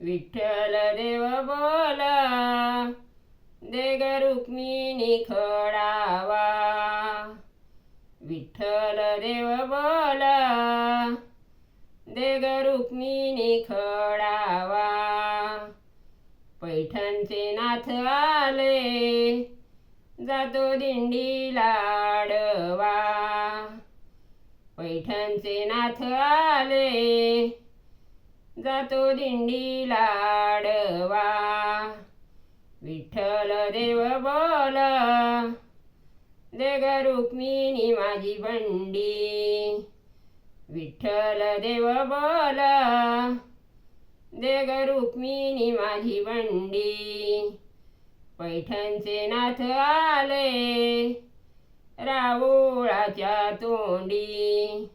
विठ्ठल देव बोला दे ग रुक्मिणी खडावा. विठ्ठल देव बोला दे ग रुक्मिणी खडावा. पैठणचे नाथ आले जातो दिंडीला आडवा. पैठणचे नाथ आले जातो दिंडीला आडवा. विठ्ठल देव बोला दे ग रुक्मिणी माझी बंडी. विठ्ठल देव बोला दे ग रुक्मिणी माझी बंडी. पैठणचे नाथ आले रावुळाच्या तोंडी.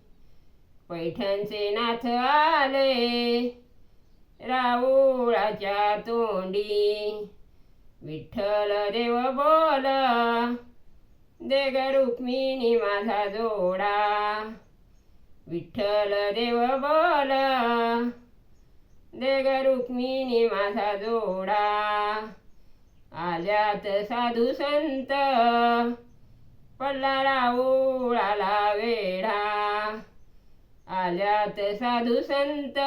पैठणचे नाथ आले रावुळाच्या तोंडी. विठ्ठल देव बोला दे ग रुक्मिणी माझा जोडा. विठ्ठल देव बोला दे ग रुक्मिणी माझा जोडा. आल्यात साधू संत पडला रावुळाला वेढा. आल्यात साधू संत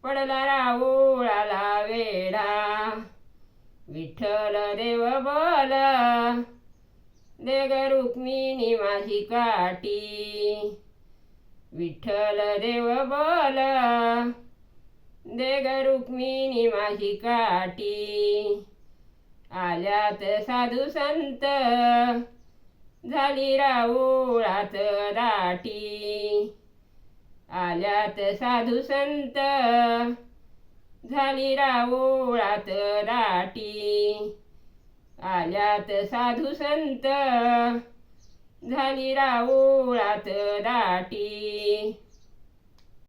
पडला रावुळाला वेढा. विठ्ठल देव बोला दे ग रुक्मिणी माझी काठी. विठ्ठल देव बोला दे ग रुक्मिणी माझी काठी. आल्यात साधू संत झाली रावुळात दाटी. आल्यात साधू संत झाली रावुळात दाटी. आल्यात साधू संत झाली रावुळात दाटी.